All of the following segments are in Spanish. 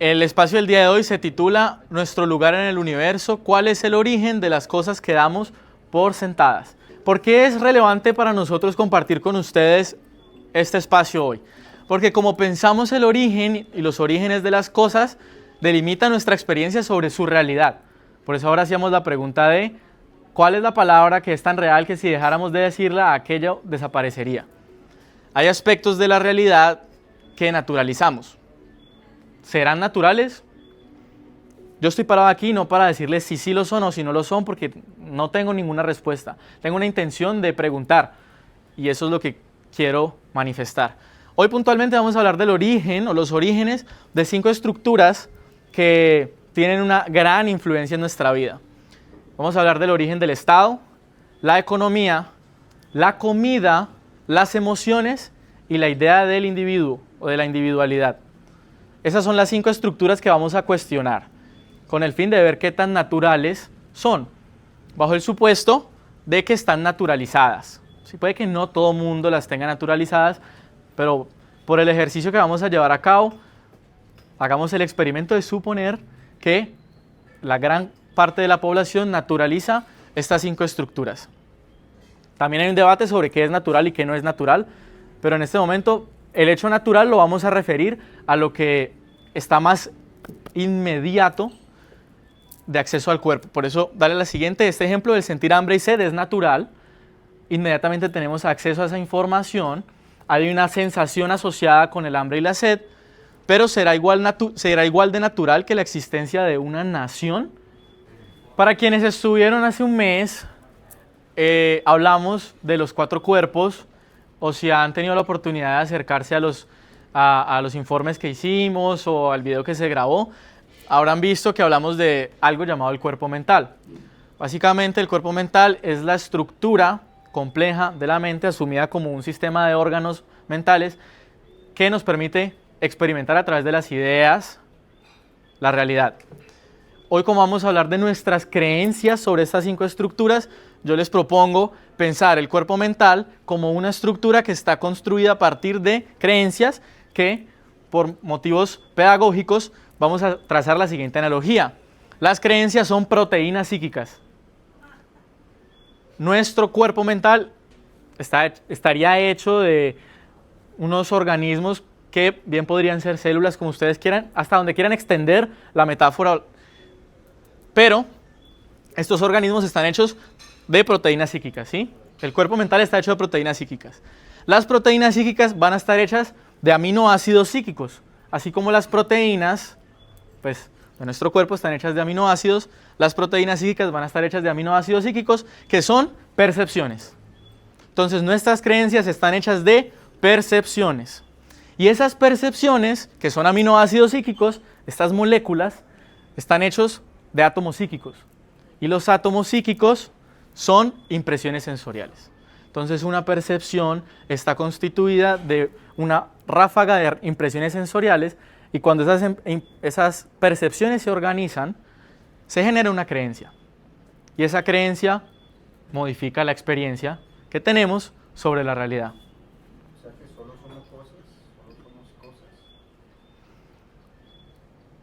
El espacio del día de hoy se titula Nuestro lugar en el universo, ¿cuál es el origen de las cosas que damos por sentadas? ¿Por qué es relevante para nosotros compartir con ustedes este espacio hoy? Porque como pensamos el origen y los orígenes de las cosas, delimita nuestra experiencia sobre su realidad. Por eso ahora hacíamos la pregunta de ¿cuál es la palabra que es tan real que si dejáramos de decirla, aquello desaparecería? Hay aspectos de la realidad que naturalizamos. ¿Serán naturales? Yo estoy parado aquí no para decirles si sí lo son o si no lo son, porque no tengo ninguna respuesta. Tengo una intención de preguntar y eso es lo que quiero manifestar. Hoy puntualmente vamos a hablar del origen o los orígenes de 5 estructuras que tienen una gran influencia en nuestra vida. Vamos a hablar del origen del Estado, la economía, la comida, las emociones y la idea del individuo o de la individualidad. Esas son las 5 estructuras que vamos a cuestionar, con el fin de ver qué tan naturales son, bajo el supuesto de que están naturalizadas. Sí, puede que no todo mundo las tenga naturalizadas, pero por el ejercicio que vamos a llevar a cabo, hagamos el experimento de suponer que la gran parte de la población naturaliza estas 5 estructuras. También hay un debate sobre qué es natural y qué no es natural, pero en este momento el hecho natural lo vamos a referir a lo que está más inmediato de acceso al cuerpo. Por eso, dale la siguiente, este ejemplo del sentir hambre y sed es natural. Inmediatamente tenemos acceso a esa información, hay una sensación asociada con el hambre y la sed, pero será igual de natural que la existencia de una nación. Para quienes estuvieron hace un mes, hablamos de los 4 cuerpos, o si han tenido la oportunidad de acercarse a los informes que hicimos o al video que se grabó, habrán visto que hablamos de algo llamado el cuerpo mental. Básicamente el cuerpo mental es la estructura compleja de la mente asumida como un sistema de órganos mentales que nos permite experimentar a través de las ideas la realidad. Hoy, como vamos a hablar de nuestras creencias sobre estas 5 estructuras, yo les propongo pensar el cuerpo mental como una estructura que está construida a partir de creencias que, por motivos pedagógicos, vamos a trazar la siguiente analogía. Las creencias son proteínas psíquicas. Nuestro cuerpo mental estaría hecho de unos organismos que bien podrían ser células, como ustedes quieran, hasta donde quieran extender la metáfora. Pero estos organismos están hechos de proteínas psíquicas, ¿sí? El cuerpo mental está hecho de proteínas psíquicas. Las proteínas psíquicas van a estar hechas de aminoácidos psíquicos, así como las proteínas, pues, de nuestro cuerpo están hechas de aminoácidos. Las proteínas psíquicas van a estar hechas de aminoácidos psíquicos, que son percepciones. Entonces, nuestras creencias están hechas de percepciones. Y esas percepciones, que son aminoácidos psíquicos, estas moléculas, están hechos de átomos psíquicos. Y los átomos psíquicos son impresiones sensoriales. Entonces, una percepción está constituida de una ráfaga de impresiones sensoriales y cuando esas percepciones se organizan, se genera una creencia. Y esa creencia modifica la experiencia que tenemos sobre la realidad. O sea que solo somos cosas, solo somos cosas.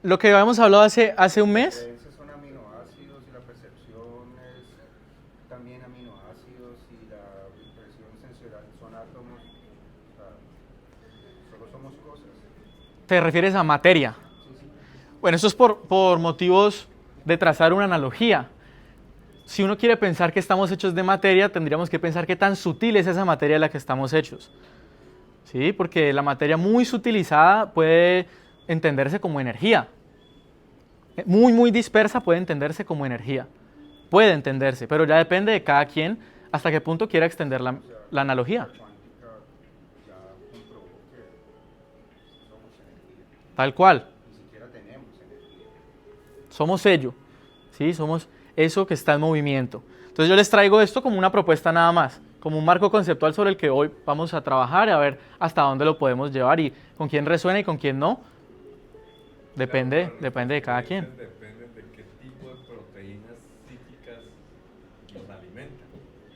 Lo que habíamos hablado hace un mes. Las creencias son aminoácidos y la percepción es también aminoácidos y la impresión sensorial son átomos. O sea, solo somos cosas. ¿Te refieres a materia? Sí, sí. Bueno, esto es por motivos de trazar una analogía. Si uno quiere pensar que estamos hechos de materia, tendríamos que pensar qué tan sutil es esa materia de la que estamos hechos. ¿Sí? Porque la materia muy sutilizada puede entenderse como energía. Muy, muy dispersa puede entenderse como energía. Puede entenderse, pero ya depende de cada quien hasta qué punto quiera extender la analogía. La cuántica ya comprobó que somos energía. Tal cual. Ni siquiera tenemos energía. Somos ello. ¿Sí? Somos eso que está en movimiento. Entonces yo les traigo esto como una propuesta nada más, como un marco conceptual sobre el que hoy vamos a trabajar y a ver hasta dónde lo podemos llevar y con quién resuena y con quién no. Depende de cada quien. Depende de qué tipo de proteínas psíquicas nos alimentan.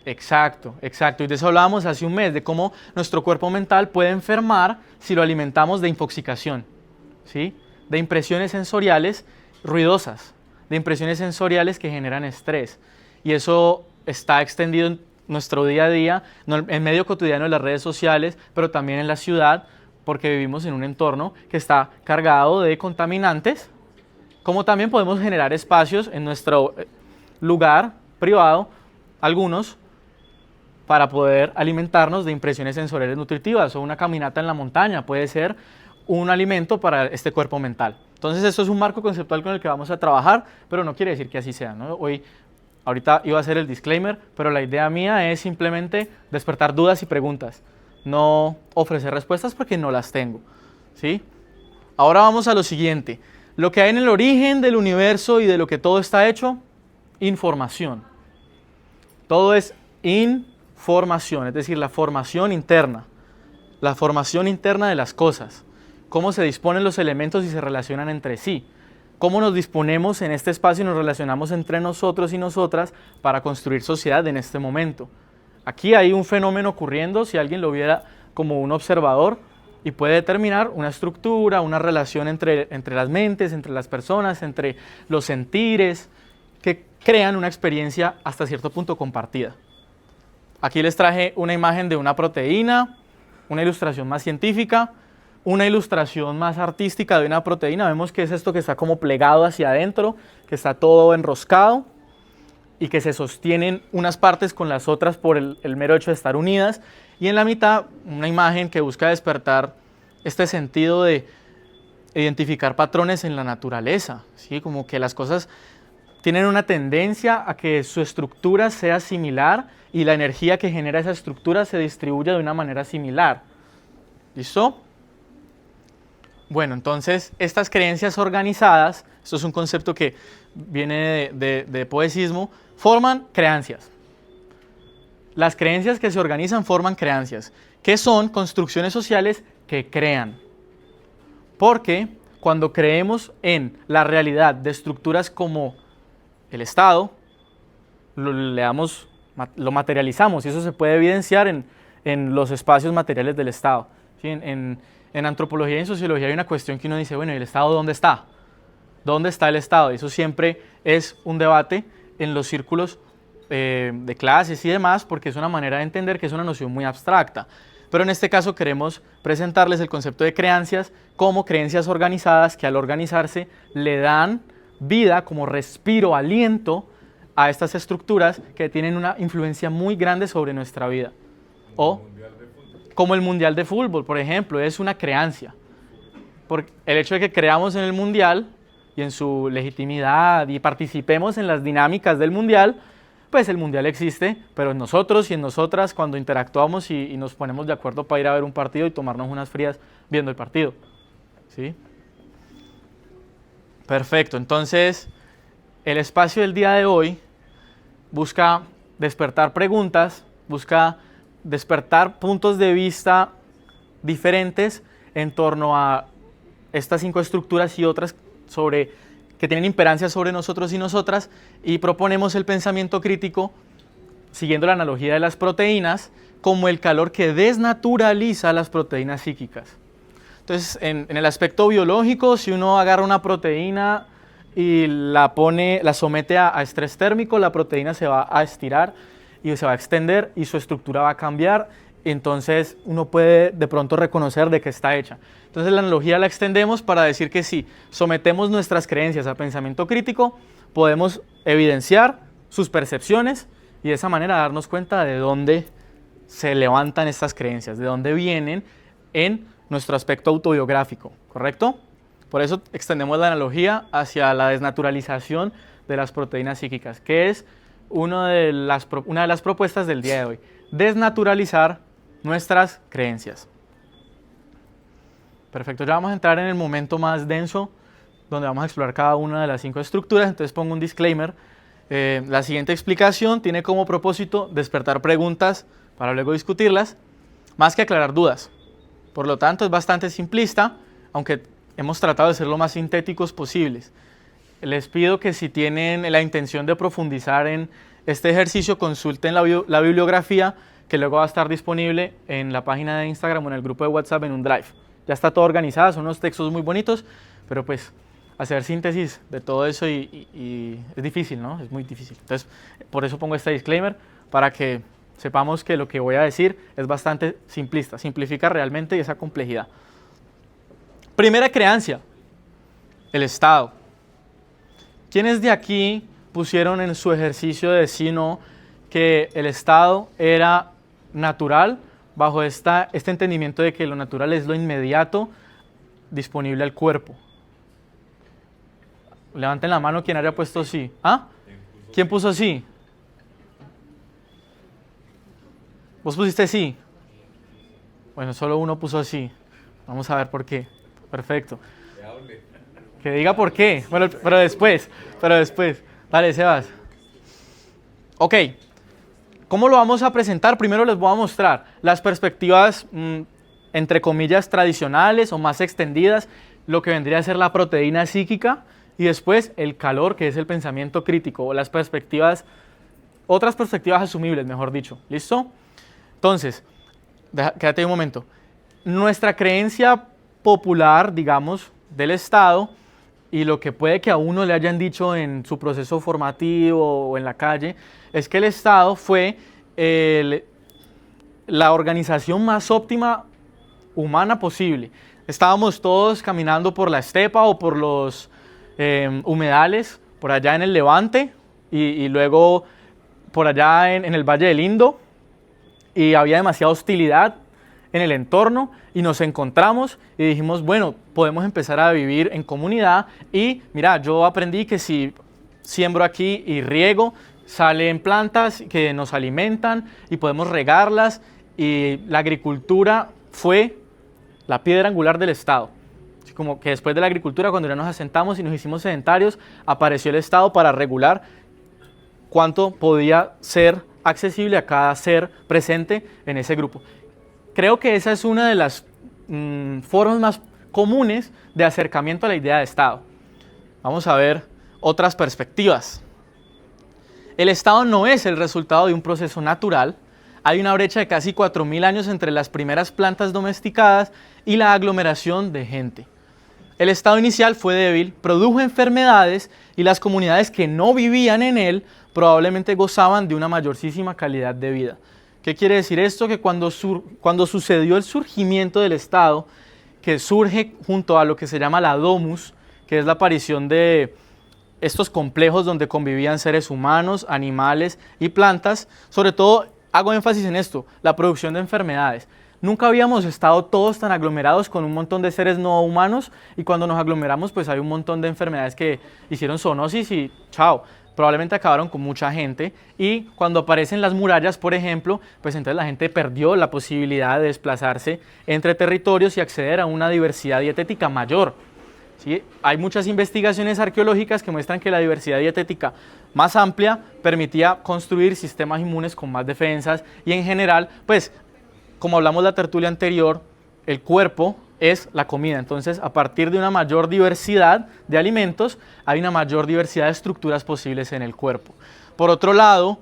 Exacto, exacto. Y de eso hablábamos hace un mes, de cómo nuestro cuerpo mental puede enfermar si lo alimentamos de infoxicación, ¿sí? de impresiones sensoriales ruidosas, de impresiones sensoriales que generan estrés. Y eso está extendido en nuestro día a día, en medio cotidiano de las redes sociales, pero también en la ciudad, porque vivimos en un entorno que está cargado de contaminantes, como también podemos generar espacios en nuestro lugar privado, algunos, para poder alimentarnos de impresiones sensoriales nutritivas, o una caminata en la montaña puede ser un alimento para este cuerpo mental. Entonces esto es un marco conceptual con el que vamos a trabajar, pero no quiere decir que así sea, ¿no? Ahorita iba a hacer el disclaimer, pero la idea mía es simplemente despertar dudas y preguntas, no ofrecer respuestas porque no las tengo, ¿sí? Ahora vamos a lo siguiente, lo que hay en el origen del universo y de lo que todo está hecho, información. Todo es información, es decir, la formación interna de las cosas, cómo se disponen los elementos y se relacionan entre sí, cómo nos disponemos en este espacio y nos relacionamos entre nosotros y nosotras para construir sociedad en este momento. Aquí hay un fenómeno ocurriendo, si alguien lo viera como un observador, y puede determinar una estructura, una relación entre las mentes, entre las personas, entre los sentires, que crean una experiencia hasta cierto punto compartida. Aquí les traje una imagen de una proteína, una ilustración más científica, una ilustración más artística de una proteína. Vemos que es esto que está como plegado hacia adentro, que está todo enroscado y que se sostienen unas partes con las otras por el mero hecho de estar unidas. Y en la mitad, una imagen que busca despertar este sentido de identificar patrones en la naturaleza, ¿sí? Como que las cosas tienen una tendencia a que su estructura sea similar y la energía que genera esa estructura se distribuya de una manera similar. ¿Listo? Bueno, entonces estas creencias organizadas, esto es un concepto que viene de poesismo, forman creencias. Las creencias que se organizan forman creencias, que son construcciones sociales que crean. Porque cuando creemos en la realidad de estructuras como el Estado, lo materializamos y eso se puede evidenciar en los espacios materiales del Estado. ¿Sí? En antropología y en sociología hay una cuestión que uno dice, bueno, ¿y el Estado dónde está? ¿Dónde está el Estado? Y eso siempre es un debate en los círculos de clases y demás, porque es una manera de entender que es una noción muy abstracta. Pero en este caso queremos presentarles el concepto de creencias como creencias organizadas que al organizarse le dan vida, como respiro, aliento a estas estructuras que tienen una influencia muy grande sobre nuestra vida. O como el Mundial de Fútbol, por ejemplo, es una creencia. Por el hecho de que creamos en el Mundial y en su legitimidad y participemos en las dinámicas del Mundial, pues el Mundial existe, pero en nosotros y en nosotras cuando interactuamos y nos ponemos de acuerdo para ir a ver un partido y tomarnos unas frías viendo el partido. ¿Sí? Perfecto, entonces el espacio del día de hoy busca despertar preguntas, busca despertar puntos de vista diferentes en torno a estas 5 estructuras y otras que tienen imperancia sobre nosotros y nosotras, y proponemos el pensamiento crítico siguiendo la analogía de las proteínas como el calor que desnaturaliza las proteínas psíquicas. Entonces, en el aspecto biológico, si uno agarra una proteína y la somete a estrés térmico, la proteína se va a estirar y se va a extender y su estructura va a cambiar, entonces uno puede de pronto reconocer de qué está hecha. Entonces la analogía la extendemos para decir que si sometemos nuestras creencias a pensamiento crítico, podemos evidenciar sus percepciones y de esa manera darnos cuenta de dónde se levantan estas creencias, de dónde vienen en nuestro aspecto autobiográfico, ¿correcto? Por eso extendemos la analogía hacia la desnaturalización de las proteínas psíquicas, que es una de las propuestas del día de hoy, desnaturalizar nuestras creencias. Perfecto, ya vamos a entrar en el momento más denso, donde vamos a explorar cada una de las 5 estructuras, entonces pongo un disclaimer. La siguiente explicación tiene como propósito despertar preguntas para luego discutirlas, más que aclarar dudas. Por lo tanto, es bastante simplista, aunque hemos tratado de ser lo más sintéticos posibles. Les pido que si tienen la intención de profundizar en este ejercicio, consulten la bibliografía que luego va a estar disponible en la página de Instagram o en el grupo de WhatsApp en un Drive. Ya está todo organizado, son unos textos muy bonitos, pero pues hacer síntesis de todo eso y es difícil, ¿no? Es muy difícil. Entonces, por eso pongo este disclaimer, para que sepamos que lo que voy a decir es bastante simplista, simplifica realmente esa complejidad. Primera creencia, el Estado. ¿Quiénes de aquí pusieron en su ejercicio de sí no que el Estado era natural bajo este entendimiento de que lo natural es lo inmediato disponible al cuerpo? Levanten la mano quien haya puesto sí. ¿Ah? ¿Quién puso sí? ¿Vos pusiste sí? Bueno, solo uno puso sí. Vamos a ver por qué. Perfecto. Que diga por qué. Bueno, pero después. Dale, Sebas. Ok. ¿Cómo lo vamos a presentar? Primero les voy a mostrar las perspectivas, entre comillas, tradicionales o más extendidas, lo que vendría a ser la proteína psíquica, y después el calor, que es el pensamiento crítico, o las perspectivas, otras perspectivas asumibles, mejor dicho. ¿Listo? Entonces, quédate un momento. Nuestra creencia popular, digamos, del Estado, y lo que puede que a uno le hayan dicho en su proceso formativo o en la calle, es que el Estado fue la organización más óptima humana posible. Estábamos todos caminando por la estepa o por los humedales, por allá en el Levante, y luego por allá en el Valle del Indo, y había demasiada hostilidad en el entorno, y nos encontramos y dijimos, bueno, podemos empezar a vivir en comunidad, y mira, yo aprendí que si siembro aquí y riego, salen plantas que nos alimentan y podemos regarlas, y la agricultura fue la piedra angular del Estado. Así como que después de la agricultura, cuando ya nos asentamos y nos hicimos sedentarios, apareció el Estado para regular cuánto podía ser accesible a cada ser presente en ese grupo. Creo que esa es una de las formas más comunes de acercamiento a la idea de Estado. Vamos a ver otras perspectivas. El Estado no es el resultado de un proceso natural. Hay una brecha de casi 4.000 años entre las primeras plantas domesticadas y la aglomeración de gente. El Estado inicial fue débil, produjo enfermedades, y las comunidades que no vivían en él probablemente gozaban de una mayorísima calidad de vida. ¿Qué quiere decir esto? Que cuando sucedió el surgimiento del Estado, que surge junto a lo que se llama la domus, que es la aparición de estos complejos donde convivían seres humanos, animales y plantas, sobre todo hago énfasis en esto, la producción de enfermedades. Nunca habíamos estado todos tan aglomerados con un montón de seres no humanos, y cuando nos aglomeramos pues hay un montón de enfermedades que hicieron zoonosis y chao. Probablemente acabaron con mucha gente, y cuando aparecen las murallas, por ejemplo, pues entonces la gente perdió la posibilidad de desplazarse entre territorios y acceder a una diversidad dietética mayor. ¿Sí? Hay muchas investigaciones arqueológicas que muestran que la diversidad dietética más amplia permitía construir sistemas inmunes con más defensas, y en general, pues, como hablamos en la tertulia anterior, el cuerpo es la comida. Entonces, a partir de una mayor diversidad de alimentos, hay una mayor diversidad de estructuras posibles en el cuerpo. Por otro lado,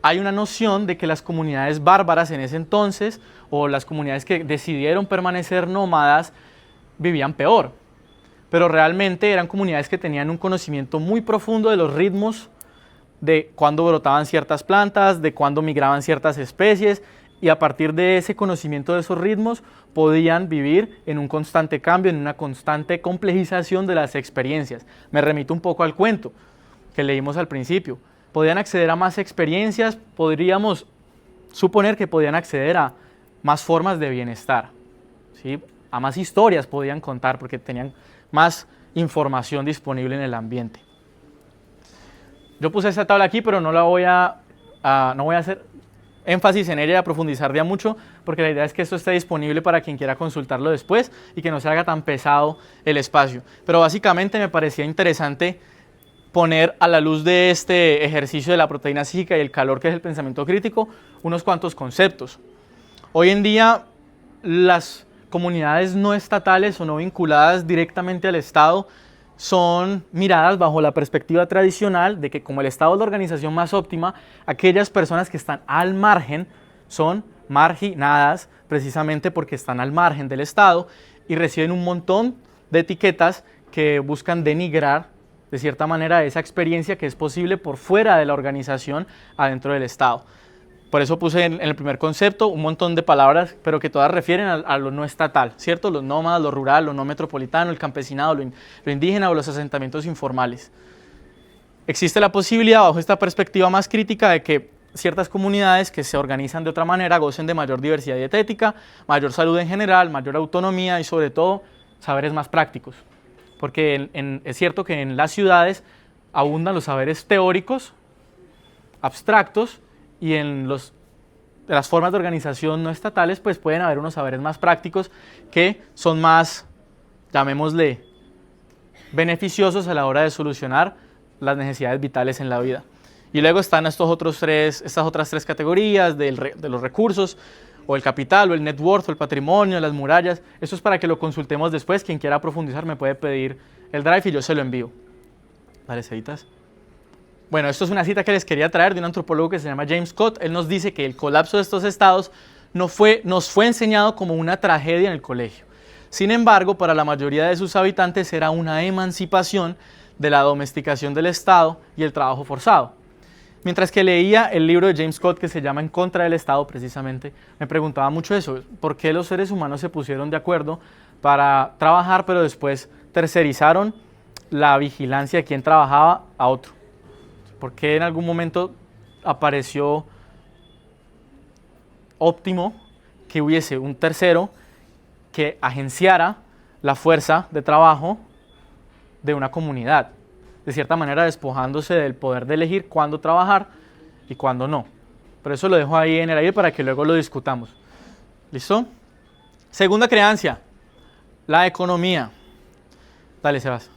hay una noción de que las comunidades bárbaras en ese entonces, o las comunidades que decidieron permanecer nómadas, vivían peor. Pero realmente eran comunidades que tenían un conocimiento muy profundo de los ritmos, de cuándo brotaban ciertas plantas, de cuándo migraban ciertas especies, y a partir de ese conocimiento de esos ritmos podían vivir en un constante cambio, en una constante complejización de las experiencias. Me remito un poco al cuento que leímos al principio. Podían acceder a más experiencias, podríamos suponer que podían acceder a más formas de bienestar, ¿sí? A más historias podían contar porque tenían más información disponible en el ambiente. Yo puse esta tabla aquí, pero no voy a hacer énfasis en ella y a profundizar ya mucho, porque la idea es que esto esté disponible para quien quiera consultarlo después y que no se haga tan pesado el espacio. Pero básicamente me parecía interesante poner a la luz de este ejercicio de la proteína psíquica y el calor, que es el pensamiento crítico, unos cuantos conceptos. Hoy en día las comunidades no estatales o no vinculadas directamente al Estado son miradas bajo la perspectiva tradicional de que como el Estado es la organización más óptima, aquellas personas que están al margen son marginadas precisamente porque están al margen del Estado y reciben un montón de etiquetas que buscan denigrar de cierta manera esa experiencia que es posible por fuera de la organización adentro del Estado. Por eso puse en el primer concepto un montón de palabras, pero que todas refieren a lo no estatal, ¿cierto? Los nómadas, lo rural, lo no metropolitano, el campesinado, lo indígena o los asentamientos informales. Existe la posibilidad, bajo esta perspectiva más crítica, de que ciertas comunidades que se organizan de otra manera gocen de mayor diversidad dietética, mayor salud en general, mayor autonomía y sobre todo saberes más prácticos. Porque es cierto que en las ciudades abundan los saberes teóricos, abstractos, y en las formas de organización no estatales pues pueden haber unos saberes más prácticos que son más, llamémosle, beneficiosos a la hora de solucionar las necesidades vitales en la vida. Y luego están estas otras tres categorías de los recursos, o el capital, o el net worth, o el patrimonio, las murallas. Eso es para que lo consultemos después. Quien quiera profundizar me puede pedir el drive y yo se lo envío. Dale, Ceditas. Bueno, esto es una cita que les quería traer de un antropólogo que se llama James Scott. Él nos dice que el colapso de estos estados nos fue enseñado como una tragedia en el colegio. Sin embargo, para la mayoría de sus habitantes era una emancipación de la domesticación del Estado y el trabajo forzado. Mientras que leía el libro de James Scott que se llama En contra del Estado, precisamente, me preguntaba mucho eso, ¿por qué los seres humanos se pusieron de acuerdo para trabajar, pero después tercerizaron la vigilancia de quien trabajaba a otro? ¿Por qué en algún momento apareció óptimo que hubiese un tercero que agenciara la fuerza de trabajo de una comunidad? De cierta manera despojándose del poder de elegir cuándo trabajar y cuándo no. Pero eso lo dejo ahí en el aire para que luego lo discutamos. ¿Listo? Segunda creencia, la economía. Dale, Sebas.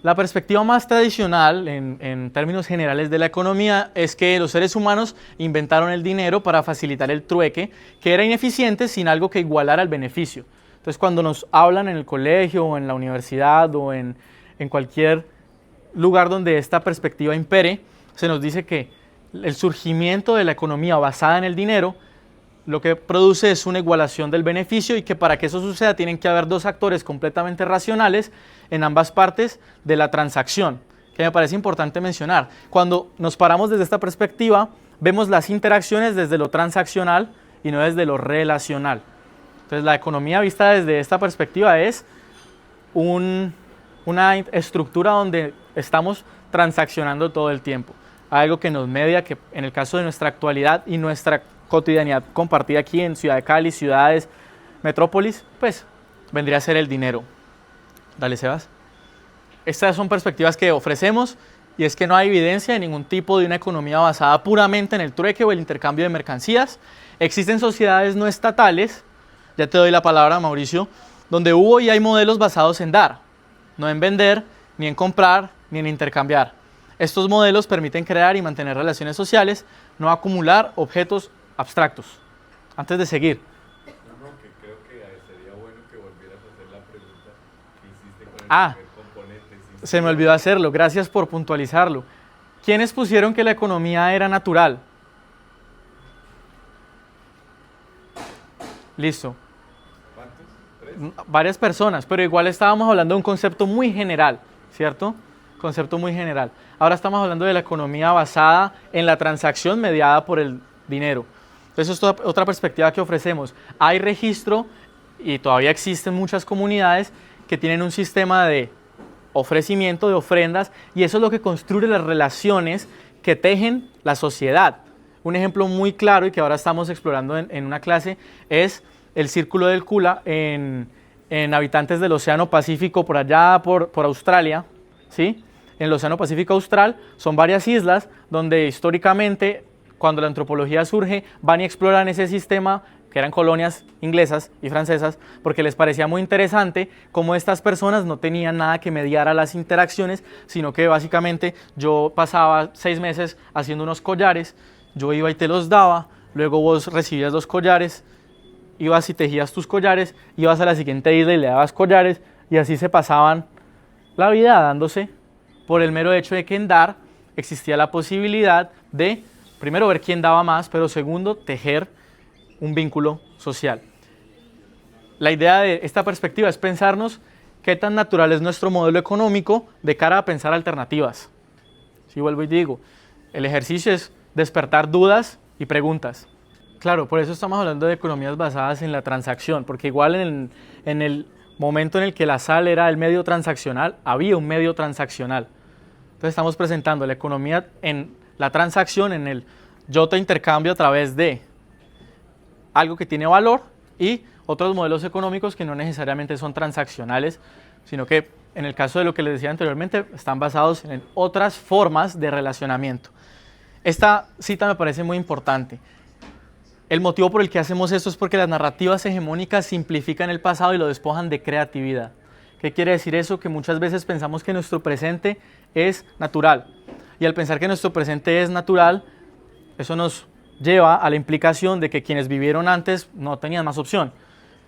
La perspectiva más tradicional en términos generales de la economía es que los seres humanos inventaron el dinero para facilitar el trueque, que era ineficiente sin algo que igualara el beneficio. Entonces, cuando nos hablan en el colegio o en la universidad o en cualquier lugar donde esta perspectiva impere, se nos dice que el surgimiento de la economía basada en el dinero lo que produce es una igualación del beneficio y que para que eso suceda tienen que haber dos actores completamente racionales en ambas partes de la transacción, que me parece importante mencionar. Cuando nos paramos desde esta perspectiva, vemos las interacciones desde lo transaccional y no desde lo relacional. Entonces, la economía vista desde esta perspectiva es una estructura donde estamos transaccionando todo el tiempo. Algo que nos media, que en el caso de nuestra actualidad y nuestra cotidianidad compartida aquí en Ciudad de Cali, ciudades, metrópolis, pues vendría a ser el dinero. Dale, Sebas. Estas son perspectivas que ofrecemos y es que no hay evidencia de ningún tipo de una economía basada puramente en el trueque o el intercambio de mercancías. Existen sociedades no estatales, ya te doy la palabra, Mauricio, donde hubo y hay modelos basados en dar, no en vender, ni en comprar, ni en intercambiar. Estos modelos permiten crear y mantener relaciones sociales, no acumular objetos abstractos. Antes de seguir. No, que creo que sería bueno que volvieras a hacer la pregunta que hiciste con el primer componente. Se me olvidó hacerlo, gracias por puntualizarlo. ¿Quiénes pusieron que la economía era natural? Listo. ¿Cuántos? ¿3? Varias personas, pero igual estábamos hablando de un concepto muy general, ¿cierto? Concepto muy general. Ahora estamos hablando de la economía basada en la transacción mediada por el dinero. Entonces, esto es otra perspectiva que ofrecemos. Hay registro y todavía existen muchas comunidades que tienen un sistema de ofrecimiento de ofrendas y eso es lo que construye las relaciones que tejen la sociedad. Un ejemplo muy claro y que ahora estamos explorando en una clase es el Círculo del Kula en habitantes del Océano Pacífico por allá por Australia, ¿sí? En el Océano Pacífico Austral son varias islas donde históricamente, cuando la antropología surge, van y exploran ese sistema, que eran colonias inglesas y francesas, porque les parecía muy interesante cómo estas personas no tenían nada que mediar a las interacciones, sino que básicamente yo pasaba 6 meses haciendo unos collares, yo iba y te los daba, luego vos recibías los collares, ibas y tejías tus collares, ibas a la siguiente isla y le dabas collares, y así se pasaban la vida dándose, por el mero hecho de que en dar existía la posibilidad de, primero, ver quién daba más, pero segundo, tejer un vínculo social. La idea de esta perspectiva es pensarnos qué tan natural es nuestro modelo económico de cara a pensar alternativas. Si vuelvo y digo, el ejercicio es despertar dudas y preguntas. Claro, por eso estamos hablando de economías basadas en la transacción, porque igual en el momento en el que la sal era el medio transaccional, había un medio transaccional. Entonces estamos presentando la economía en la transacción, en el yo te intercambio a través de algo que tiene valor y otros modelos económicos que no necesariamente son transaccionales, sino que en el caso de lo que les decía anteriormente, están basados en otras formas de relacionamiento. Esta cita me parece muy importante. El motivo por el que hacemos esto es porque las narrativas hegemónicas simplifican el pasado y lo despojan de creatividad. ¿Qué quiere decir eso? Que muchas veces pensamos que nuestro presente es natural. Y al pensar que nuestro presente es natural, eso nos lleva a la implicación de que quienes vivieron antes no tenían más opción,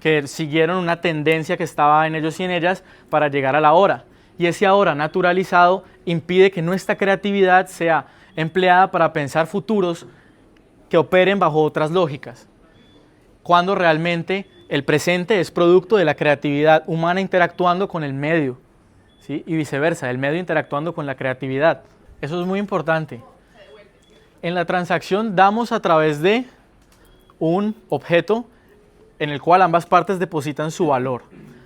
que siguieron una tendencia que estaba en ellos y en ellas para llegar a la hora. Y ese ahora naturalizado impide que nuestra creatividad sea empleada para pensar futuros que operen bajo otras lógicas, cuando realmente el presente es producto de la creatividad humana interactuando con el medio, ¿sí? Y viceversa, el medio interactuando con la creatividad. Eso es muy importante. En la transacción damos a través de un objeto en el cual ambas partes depositan su valor,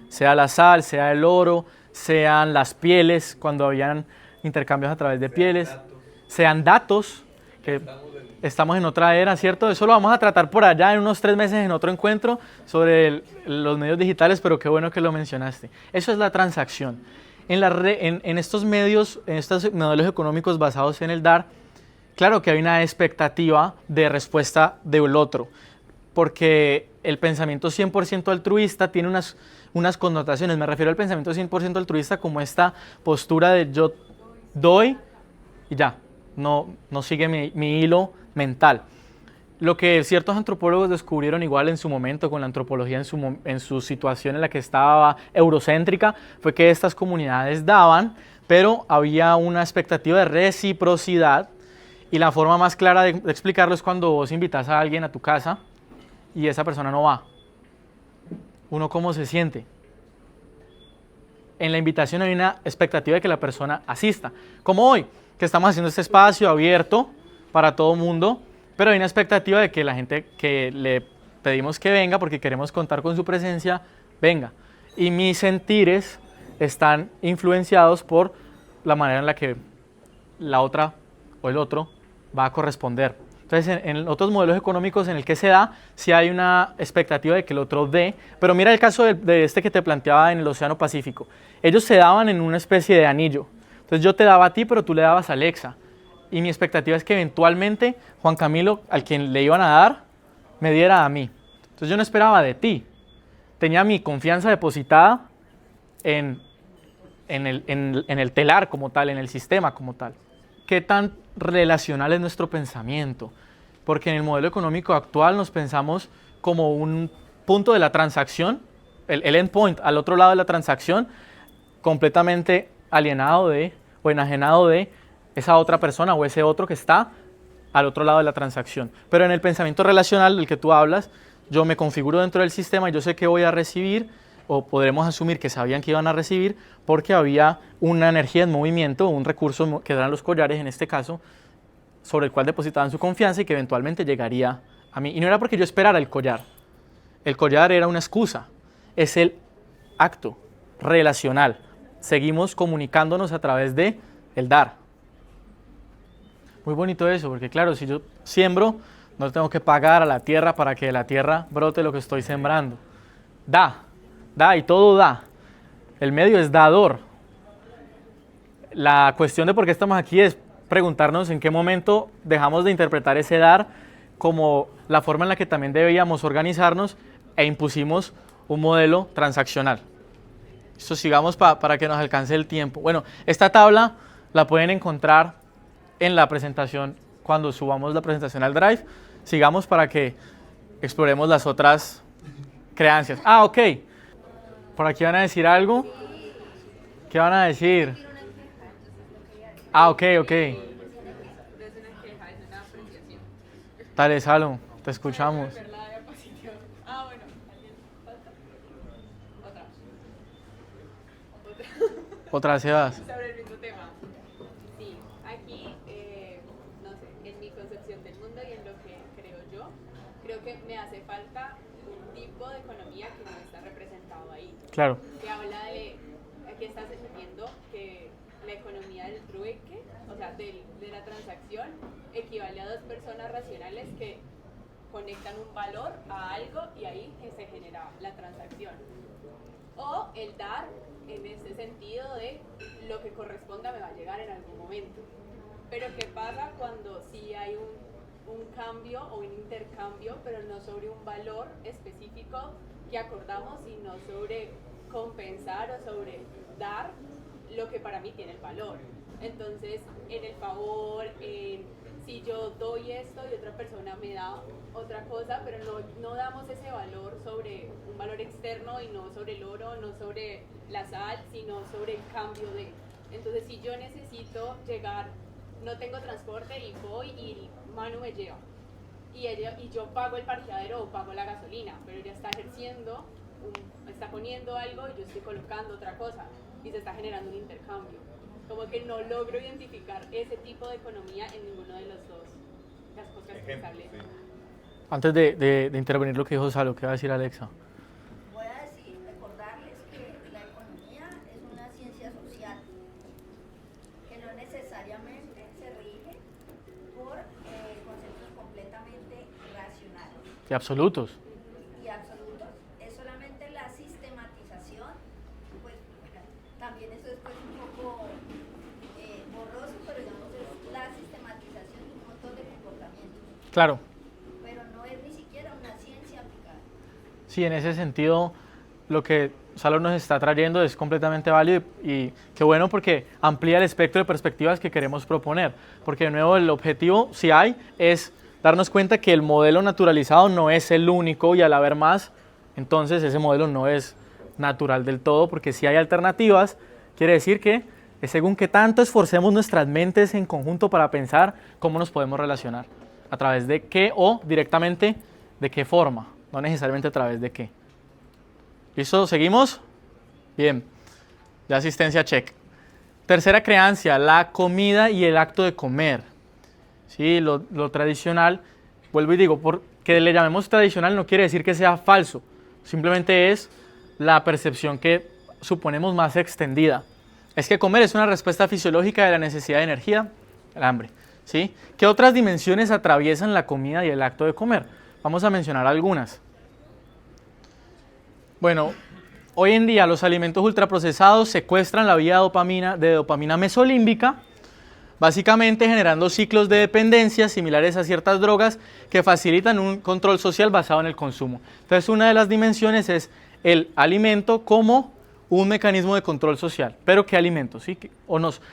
sea la sal, sea el oro, sean las pieles, cuando habían intercambios a través de pieles, sean datos, que estamos en otra era, ¿cierto? Eso lo vamos a tratar por allá en unos 3 meses en otro encuentro sobre los medios digitales, pero qué bueno que lo mencionaste. Eso es la transacción. En estos medios, en estos modelos económicos basados en el dar, claro que hay una expectativa de respuesta del otro, porque el pensamiento 100% altruista tiene unas connotaciones. Me refiero al pensamiento 100% altruista como esta postura de yo doy y ya, no sigue mi hilo mental. Lo que ciertos antropólogos descubrieron igual en su momento con la antropología en su situación en la que estaba eurocéntrica fue que estas comunidades daban, pero había una expectativa de reciprocidad, y la forma más clara de explicarlo es cuando vos invitas a alguien a tu casa y esa persona no va. ¿Uno cómo se siente? En la invitación hay una expectativa de que la persona asista, como hoy, que estamos haciendo este espacio abierto para todo mundo, pero hay una expectativa de que la gente que le pedimos que venga, porque queremos contar con su presencia, venga. Y mis sentires están influenciados por la manera en la que la otra o el otro va a corresponder. Entonces, en otros modelos económicos en el que se da, sí hay una expectativa de que el otro dé, pero mira el caso de este que te planteaba en el Océano Pacífico. Ellos se daban en una especie de anillo. Entonces yo te daba a ti, pero tú le dabas a Alexa. Y mi expectativa es que eventualmente Juan Camilo, al quien le iban a dar, me diera a mí. Entonces yo no esperaba de ti. Tenía mi confianza depositada en el telar como tal, en el sistema como tal. ¿Qué tan relacional es nuestro pensamiento? Porque en el modelo económico actual nos pensamos como un punto de la transacción, el endpoint al otro lado de la transacción, completamente alienado o enajenado de esa otra persona o ese otro que está al otro lado de la transacción. Pero en el pensamiento relacional del que tú hablas, yo me configuro dentro del sistema y yo sé que voy a recibir, o podremos asumir que sabían que iban a recibir, porque había una energía en movimiento, un recurso que eran los collares en este caso, sobre el cual depositaban su confianza y que eventualmente llegaría a mí. Y no era porque yo esperara el collar era una excusa, es el acto relacional. Seguimos comunicándonos a través de el dar. Muy bonito eso, porque claro, si yo siembro, no tengo que pagar a la tierra para que de la tierra brote lo que estoy sembrando. Da y todo da. El medio es dador. La cuestión de por qué estamos aquí es preguntarnos en qué momento dejamos de interpretar ese dar como la forma en la que también debíamos organizarnos e impusimos un modelo transaccional. Esto sigamos para que nos alcance el tiempo. Bueno, esta tabla la pueden encontrar en la presentación cuando subamos la presentación al Drive. Sigamos para que exploremos las otras creencias. Ok. Por aquí van a decir algo. ¿Qué van a decir? Ok. Dale, Salo, te escuchamos. Otra Sebas. Sobre el mismo tema. Sí, aquí, no sé, en mi concepción del mundo y en lo que creo yo, creo que me hace falta un tipo de economía que no está representado ahí. Claro. Que habla de, aquí estás entendiendo que la economía del trueque, o sea, de la transacción, equivale a dos personas racionales que conectan un valor a algo y ahí se genera la transacción. O el dar en este sentido de lo que corresponda me va a llegar en algún momento. Pero ¿qué pasa cuando sí hay un cambio o un intercambio, pero no sobre un valor específico que acordamos, sino sobre compensar o sobre dar lo que para mí tiene el valor? Entonces, en el favor, si yo doy esto y otra persona me da otra cosa, pero no damos ese valor sobre un valor externo y no sobre el oro, no sobre la sal, sino sobre el cambio de. Entonces, si yo necesito llegar, no tengo transporte y voy y Manu me lleva, y yo pago el parqueadero o pago la gasolina, pero ella está ejerciendo, está poniendo algo y yo estoy colocando otra cosa y se está generando un intercambio. Como que no logro identificar ese tipo de economía en ninguno de los dos, las cosas que establecen. Sí. Antes de intervenir lo que dijo Salo, ¿qué va a decir Alexa? Voy a decir, recordarles que la economía es una ciencia social que no necesariamente se rige por conceptos completamente racionales Y absolutos. y absolutos. Es solamente la sistematización, pues bueno, también eso es pues un poco borroso, pero digamos es la sistematización de un montón de comportamientos, Claro. pero no es ni siquiera una ciencia aplicada. Sí, en ese sentido, lo que Salo nos está trayendo es completamente válido y qué bueno porque amplía el espectro de perspectivas que queremos proponer. Porque de nuevo el objetivo, si hay, es darnos cuenta que el modelo naturalizado no es el único y al haber más, entonces ese modelo no es natural del todo, porque si hay alternativas, quiere decir que según que tanto esforcemos nuestras mentes en conjunto para pensar cómo nos podemos relacionar, a través de qué o directamente de qué forma, no necesariamente a través de qué. ¿Listo? ¿Seguimos? Bien. De asistencia, check. Tercera creencia, la comida y el acto de comer. Sí, lo tradicional, vuelvo y digo, porque le llamemos tradicional no quiere decir que sea falso, simplemente es la percepción que suponemos más extendida. Es que comer es una respuesta fisiológica de la necesidad de energía, el hambre. ¿Sí? ¿Qué otras dimensiones atraviesan la comida y el acto de comer? Vamos a mencionar algunas. Bueno, hoy en día los alimentos ultraprocesados secuestran la vía de dopamina mesolímbica, básicamente generando ciclos de dependencia similares a ciertas drogas que facilitan un control social basado en el consumo. Entonces, una de las dimensiones es el alimento como un mecanismo de control social. ¿Pero qué alimento? ¿Sí?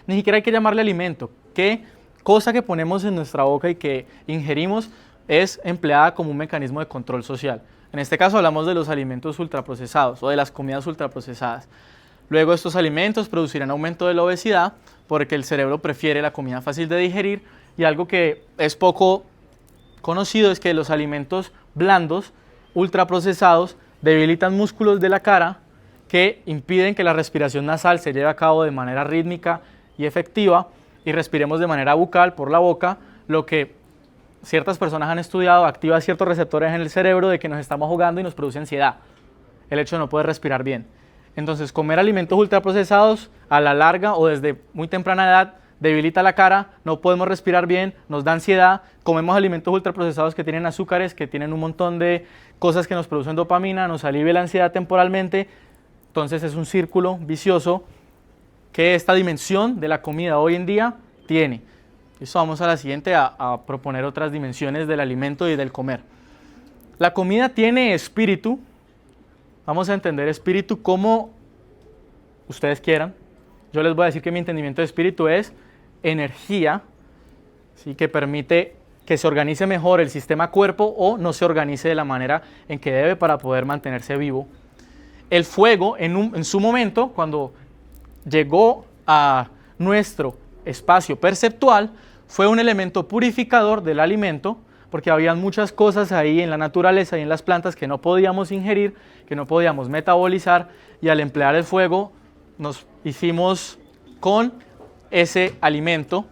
Ni siquiera hay que llamarle alimento. ¿Qué cosa que ponemos en nuestra boca y que ingerimos es empleada como un mecanismo de control social? En este caso hablamos de los alimentos ultraprocesados o de las comidas ultraprocesadas. Luego estos alimentos producirán aumento de la obesidad porque el cerebro prefiere la comida fácil de digerir, y algo que es poco conocido es que los alimentos blandos ultraprocesados debilitan músculos de la cara que impiden que la respiración nasal se lleve a cabo de manera rítmica y efectiva y respiremos de manera bucal por la boca, lo que ciertas personas han estudiado activa ciertos receptores en el cerebro de que nos estamos ahogando y nos produce ansiedad, el hecho de no poder respirar bien. Entonces, comer alimentos ultraprocesados a la larga o desde muy temprana edad debilita la cara, no podemos respirar bien, nos da ansiedad. Comemos alimentos ultraprocesados que tienen azúcares, que tienen un montón de cosas que nos producen dopamina, nos alivia la ansiedad temporalmente. Entonces es un círculo vicioso que esta dimensión de la comida hoy en día tiene. Listo, vamos a la siguiente a proponer otras dimensiones del alimento y del comer. La comida tiene espíritu. Vamos a entender espíritu como ustedes quieran. Yo les voy a decir que mi entendimiento de espíritu es energía, ¿sí? Que permite que se organice mejor el sistema cuerpo o no se organice de la manera en que debe para poder mantenerse vivo. El fuego en su momento, cuando llegó a nuestro espacio perceptual, fue un elemento purificador del alimento, porque había muchas cosas ahí en la naturaleza y en las plantas que no podíamos ingerir, que no podíamos metabolizar, y al emplear el fuego nos hicimos con ese alimento.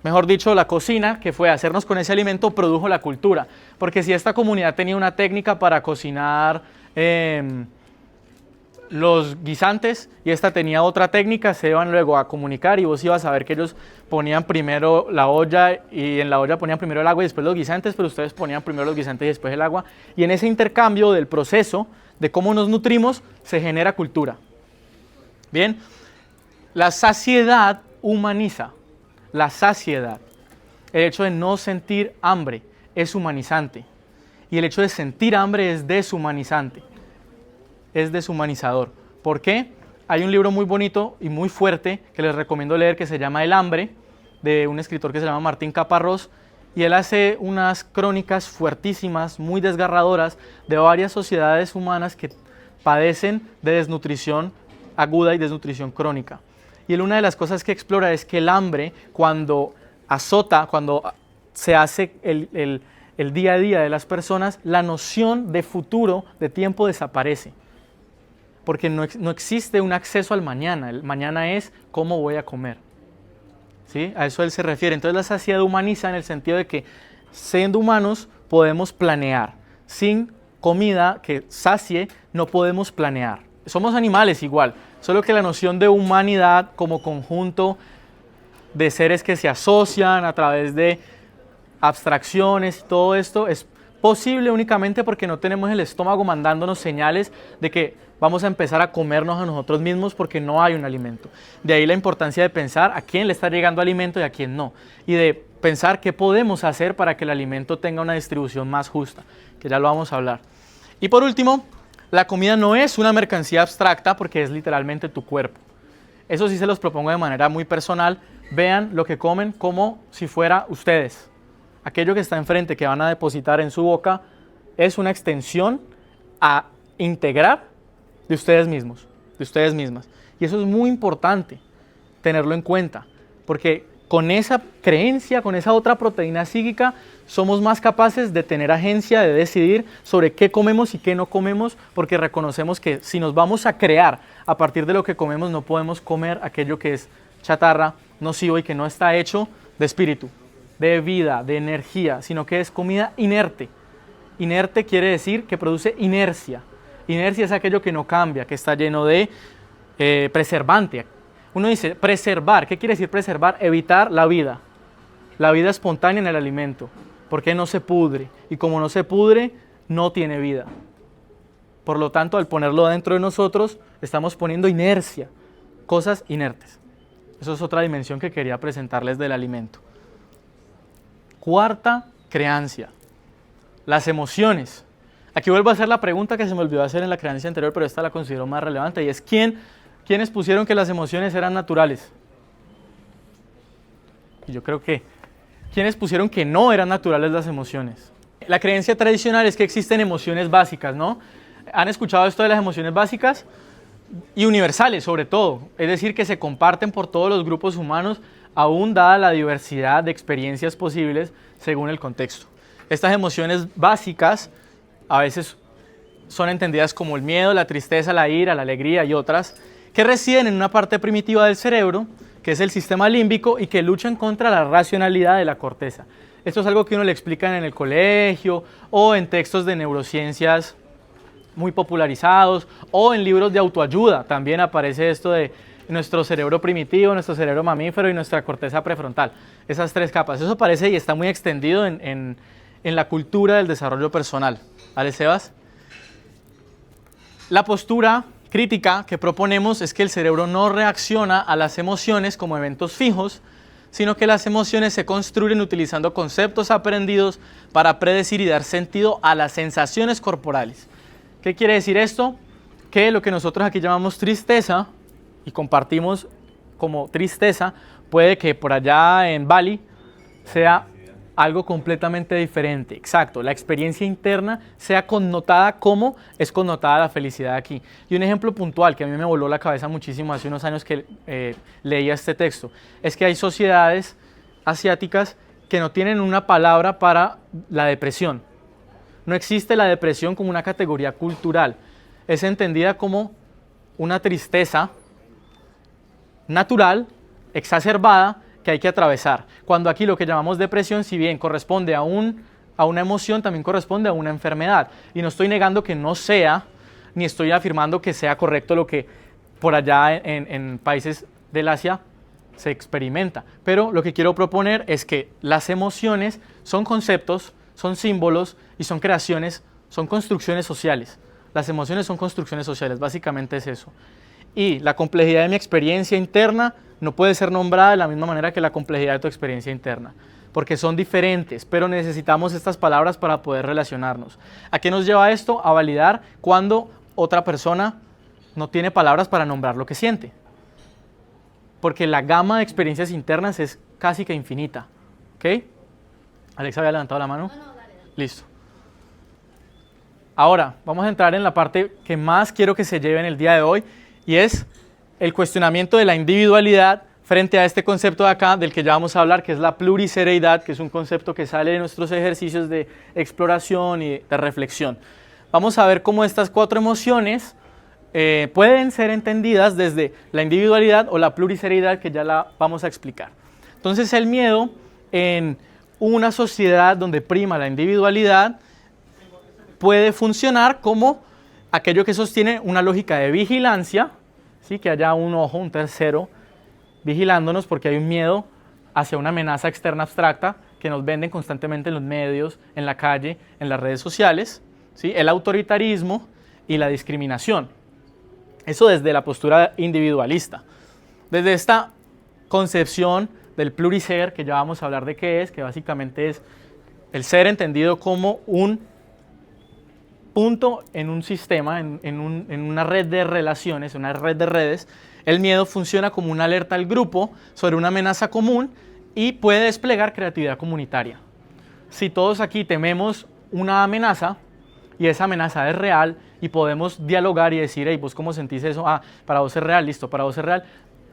Mejor dicho, la cocina que fue a hacernos con ese alimento produjo la cultura. Porque si esta comunidad tenía una técnica para cocinar los guisantes y esta tenía otra técnica, se iban luego a comunicar y vos ibas a ver que ellos ponían primero la olla y en la olla ponían primero el agua y después los guisantes, pero ustedes ponían primero los guisantes y después el agua. Y en ese intercambio del proceso de cómo nos nutrimos se genera cultura. Bien, la saciedad humaniza. La saciedad, el hecho de no sentir hambre es humanizante y el hecho de sentir hambre es deshumanizante, es deshumanizador. ¿Por qué? Hay un libro muy bonito y muy fuerte que les recomiendo leer que se llama El hambre, de un escritor que se llama Martín Caparrós, y él hace unas crónicas fuertísimas, muy desgarradoras, de varias sociedades humanas que padecen de desnutrición aguda y desnutrición crónica. Y él una de las cosas que explora es que el hambre, cuando azota, cuando se hace el día a día de las personas, la noción de futuro, de tiempo, desaparece. Porque no existe un acceso al mañana. El mañana es cómo voy a comer. ¿Sí? A eso él se refiere. Entonces la saciedad humaniza en el sentido de que siendo humanos podemos planear. Sin comida que sacie no podemos planear. Somos animales igual. Solo que la noción de humanidad como conjunto de seres que se asocian a través de abstracciones y todo esto es posible únicamente porque no tenemos el estómago mandándonos señales de que vamos a empezar a comernos a nosotros mismos porque no hay un alimento. De ahí la importancia de pensar a quién le está llegando alimento y a quién no. Y de pensar qué podemos hacer para que el alimento tenga una distribución más justa, que ya lo vamos a hablar. Y por último, la comida no es una mercancía abstracta porque es literalmente tu cuerpo. Eso sí se los propongo de manera muy personal. Vean lo que comen como si fuera ustedes. Aquello que está enfrente que van a depositar en su boca es una extensión a integrar de ustedes mismos, de ustedes mismas. Y eso es muy importante tenerlo en cuenta, porque con esa creencia, con esa otra proteína psíquica, somos más capaces de tener agencia, de decidir sobre qué comemos y qué no comemos, porque reconocemos que si nos vamos a crear a partir de lo que comemos, no podemos comer aquello que es chatarra, nocivo y que no está hecho de espíritu, de vida, de energía, sino que es comida inerte. Inerte quiere decir que produce inercia. Inercia es aquello que no cambia, que está lleno de preservante. Uno dice preservar. ¿Qué quiere decir preservar? Evitar la vida espontánea en el alimento, porque no se pudre. Y como no se pudre, no tiene vida. Por lo tanto, al ponerlo dentro de nosotros, estamos poniendo inercia, cosas inertes. Eso es otra dimensión que quería presentarles del alimento. Cuarta creencia, las emociones. Aquí vuelvo a hacer la pregunta que se me olvidó hacer en la creencia anterior, pero esta la considero más relevante, y es ¿quiénes pusieron que las emociones eran naturales? Y yo creo que ¿quiénes pusieron que no eran naturales las emociones? La creencia tradicional es que existen emociones básicas, ¿no? ¿Han escuchado esto de las emociones básicas? Y universales sobre todo, es decir, que se comparten por todos los grupos humanos, aún dada la diversidad de experiencias posibles según el contexto. Estas emociones básicas a veces son entendidas como el miedo, la tristeza, la ira, la alegría y otras, que residen en una parte primitiva del cerebro, que es el sistema límbico, y que luchan contra la racionalidad de la corteza. Esto es algo que uno le explica en el colegio o en textos de neurociencias muy popularizados o en libros de autoayuda. También aparece esto de nuestro cerebro primitivo, nuestro cerebro mamífero y nuestra corteza prefrontal. Esas tres capas. Eso aparece y está muy extendido en la cultura del desarrollo personal. ¿Vale, Sebas? La postura crítica que proponemos es que el cerebro no reacciona a las emociones como eventos fijos, sino que las emociones se construyen utilizando conceptos aprendidos para predecir y dar sentido a las sensaciones corporales. ¿Qué quiere decir esto? Que lo que nosotros aquí llamamos tristeza y compartimos como tristeza, puede que por allá en Bali sea algo completamente diferente. Exacto, la experiencia interna sea connotada como es connotada la felicidad aquí. Y un ejemplo puntual que a mí me voló la cabeza muchísimo hace unos años que leía este texto, es que hay sociedades asiáticas que no tienen una palabra para la depresión. No existe la depresión como una categoría cultural. Es entendida como una tristeza natural, exacerbada, que hay que atravesar. Cuando aquí lo que llamamos depresión, si bien corresponde a una emoción, también corresponde a una enfermedad. Y no estoy negando que no sea, ni estoy afirmando que sea correcto lo que por allá en países del Asia se experimenta. Pero lo que quiero proponer es que las emociones son conceptos, son símbolos y son creaciones, son construcciones sociales. Las emociones son construcciones sociales, básicamente es eso. Y la complejidad de mi experiencia interna no puede ser nombrada de la misma manera que la complejidad de tu experiencia interna, porque son diferentes, pero necesitamos estas palabras para poder relacionarnos. ¿A qué nos lleva esto? A validar cuando otra persona no tiene palabras para nombrar lo que siente. Porque la gama de experiencias internas es casi que infinita. ¿Ok? Alexa había levantado la mano. No, dale. Listo. Ahora, vamos a entrar en la parte que más quiero que se lleve en el día de hoy, y es el cuestionamiento de la individualidad frente a este concepto de acá del que ya vamos a hablar, que es la pluricereidad, que es un concepto que sale de nuestros ejercicios de exploración y de reflexión. Vamos a ver cómo estas 4 emociones pueden ser entendidas desde la individualidad o la pluricereidad, que ya la vamos a explicar. Entonces, el miedo en una sociedad donde prima la individualidad puede funcionar como aquello que sostiene una lógica de vigilancia, ¿sí? Que haya un ojo, un tercero, vigilándonos porque hay un miedo hacia una amenaza externa abstracta que nos venden constantemente en los medios, en la calle, en las redes sociales, ¿sí? El autoritarismo y la discriminación. Eso desde la postura individualista. Desde esta concepción del pluriser, que ya vamos a hablar de qué es, que básicamente es el ser entendido como un punto en un sistema, en una red de relaciones, una red de redes. El miedo funciona como una alerta al grupo sobre una amenaza común y puede desplegar creatividad comunitaria. Si todos aquí tememos una amenaza y esa amenaza es real y podemos dialogar y decir, hey, ¿vos cómo sentís eso? Ah, para vos es real, listo, para vos es real.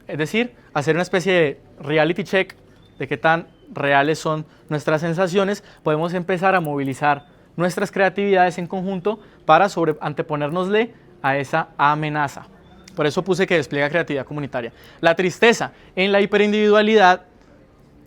Es decir, hacer una especie de reality check de qué tan reales son nuestras sensaciones, podemos empezar a movilizar nuestras creatividades en conjunto para anteponernosle a esa amenaza. Por eso puse que despliega creatividad comunitaria. La tristeza en la hiperindividualidad,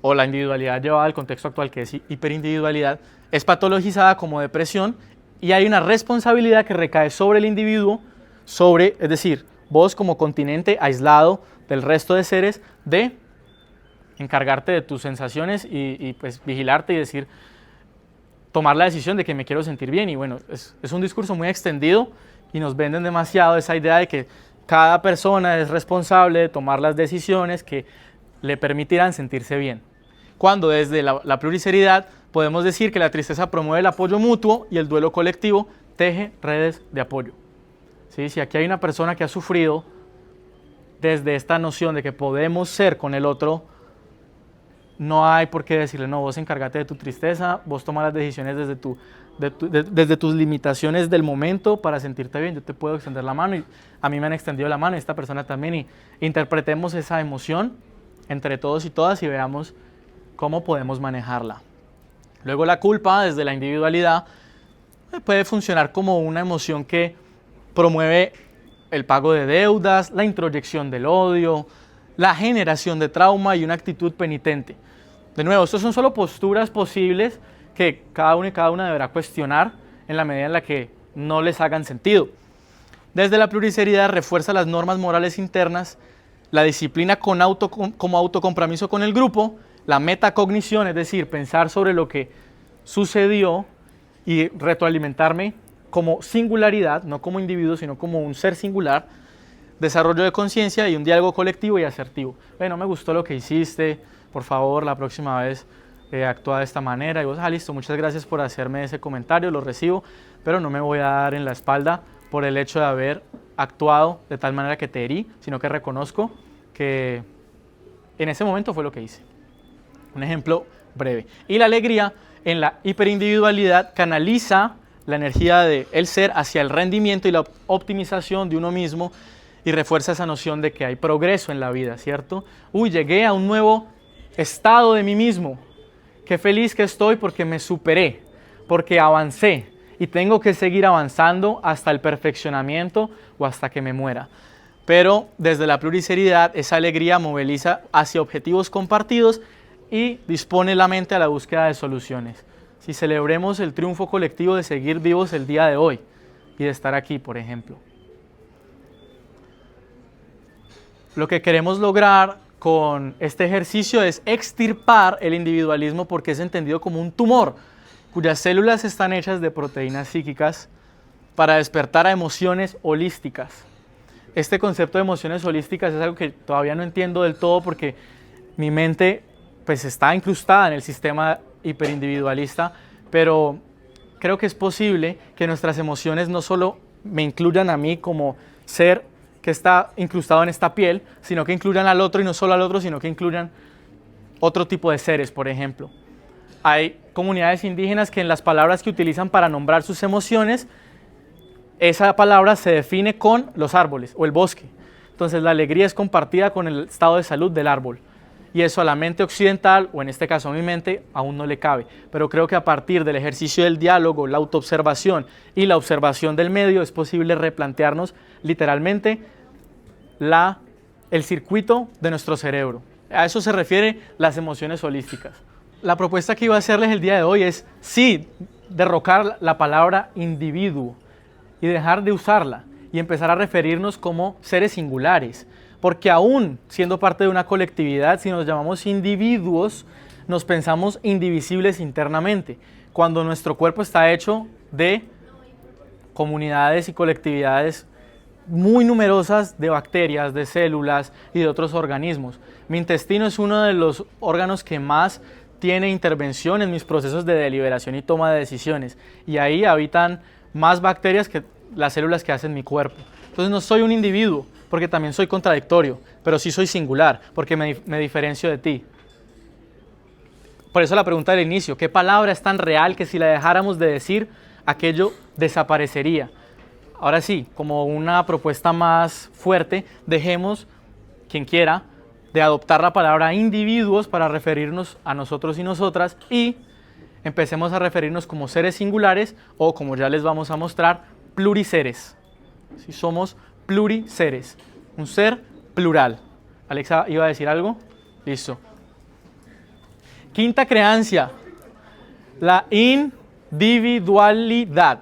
o la individualidad llevada al contexto actual que es hiperindividualidad, es patologizada como depresión y hay una responsabilidad que recae sobre el individuo, es decir, vos como continente aislado del resto de seres, de encargarte de tus sensaciones y pues vigilarte y decir, tomar la decisión de que me quiero sentir bien. Y bueno, es un discurso muy extendido y nos venden demasiado esa idea de que cada persona es responsable de tomar las decisiones que le permitirán sentirse bien. Cuando desde la pluriceridad podemos decir que la tristeza promueve el apoyo mutuo y el duelo colectivo teje redes de apoyo. ¿Sí? Si aquí hay una persona que ha sufrido desde esta noción de que podemos ser con el otro, no hay por qué decirle, no, vos encárgate de tu tristeza, vos tomas las decisiones desde tus limitaciones del momento para sentirte bien. Yo te puedo extender la mano y a mí me han extendido la mano y esta persona también, y interpretemos esa emoción entre todos y todas y veamos cómo podemos manejarla. Luego la culpa desde la individualidad puede funcionar como una emoción que promueve el pago de deudas, la introyección del odio, la generación de trauma y una actitud penitente. De nuevo, estas son solo posturas posibles que cada uno y cada una deberá cuestionar en la medida en la que no les hagan sentido. Desde la pluriceridad refuerza las normas morales internas, la disciplina como autocompromiso con el grupo, la metacognición, es decir, pensar sobre lo que sucedió y retroalimentarme como singularidad, no como individuo, sino como un ser singular, desarrollo de conciencia y un diálogo colectivo y asertivo. No me gustó lo que hiciste, por favor, la próxima vez actúa de esta manera. Y vos, listo, muchas gracias por hacerme ese comentario, lo recibo, pero no me voy a dar en la espalda por el hecho de haber actuado de tal manera que te herí, sino que reconozco que en ese momento fue lo que hice. Un ejemplo breve. Y la alegría en la hiperindividualidad canaliza la energía del ser hacia el rendimiento y la optimización de uno mismo y refuerza esa noción de que hay progreso en la vida, ¿cierto? Llegué a un nuevo estado de mí mismo. Qué feliz que estoy porque me superé, porque avancé y tengo que seguir avanzando hasta el perfeccionamiento o hasta que me muera. pero desde la pluriceridad esa alegría moviliza hacia objetivos compartidos y dispone la mente a la búsqueda de soluciones. Si celebremos el triunfo colectivo de seguir vivos el día de hoy y de estar aquí, por ejemplo. Lo que queremos lograr con este ejercicio es extirpar el individualismo porque es entendido como un tumor, cuyas células están hechas de proteínas psíquicas para despertar a emociones holísticas. Este concepto de emociones holísticas es algo que todavía no entiendo del todo porque mi mente pues está incrustada en el sistema hiperindividualista, pero creo que es posible que nuestras emociones no solo me incluyan a mí como ser que está incrustado en esta piel, sino que incluyan al otro y no solo al otro, sino que incluyan otro tipo de seres, por ejemplo. Hay comunidades indígenas que en las palabras que utilizan para nombrar sus emociones, esa palabra se define con los árboles o el bosque. Entonces la alegría es compartida con el estado de salud del árbol. Y eso a la mente occidental, o en este caso a mi mente, aún no le cabe. Pero creo que a partir del ejercicio del diálogo, la autoobservación y la observación del medio es posible replantearnos literalmente el circuito de nuestro cerebro. A eso se refiere las emociones holísticas. La propuesta que iba a hacerles el día de hoy es, sí, derrocar la palabra individuo y dejar de usarla y empezar a referirnos como seres singulares. Porque aún siendo parte de una colectividad, si nos llamamos individuos, nos pensamos indivisibles internamente, cuando nuestro cuerpo está hecho de comunidades y colectividades muy numerosas de bacterias, de células y de otros organismos. Mi intestino es uno de los órganos que más tiene intervención en mis procesos de deliberación y toma de decisiones, y ahí habitan más bacterias que las células que hacen mi cuerpo. Entonces no soy un individuo, porque también soy contradictorio, pero sí soy singular, porque me diferencio de ti. Por eso la pregunta del inicio, ¿qué palabra es tan real que si la dejáramos de decir, aquello desaparecería? Ahora sí, como una propuesta más fuerte, dejemos, quien quiera, de adoptar la palabra individuos para referirnos a nosotros y nosotras y empecemos a referirnos como seres singulares o, como ya les vamos a mostrar, pluriseres. Si somos pluriseres, un ser plural. Alexa, ¿iba a decir algo? Listo. Quinta creencia, la individualidad,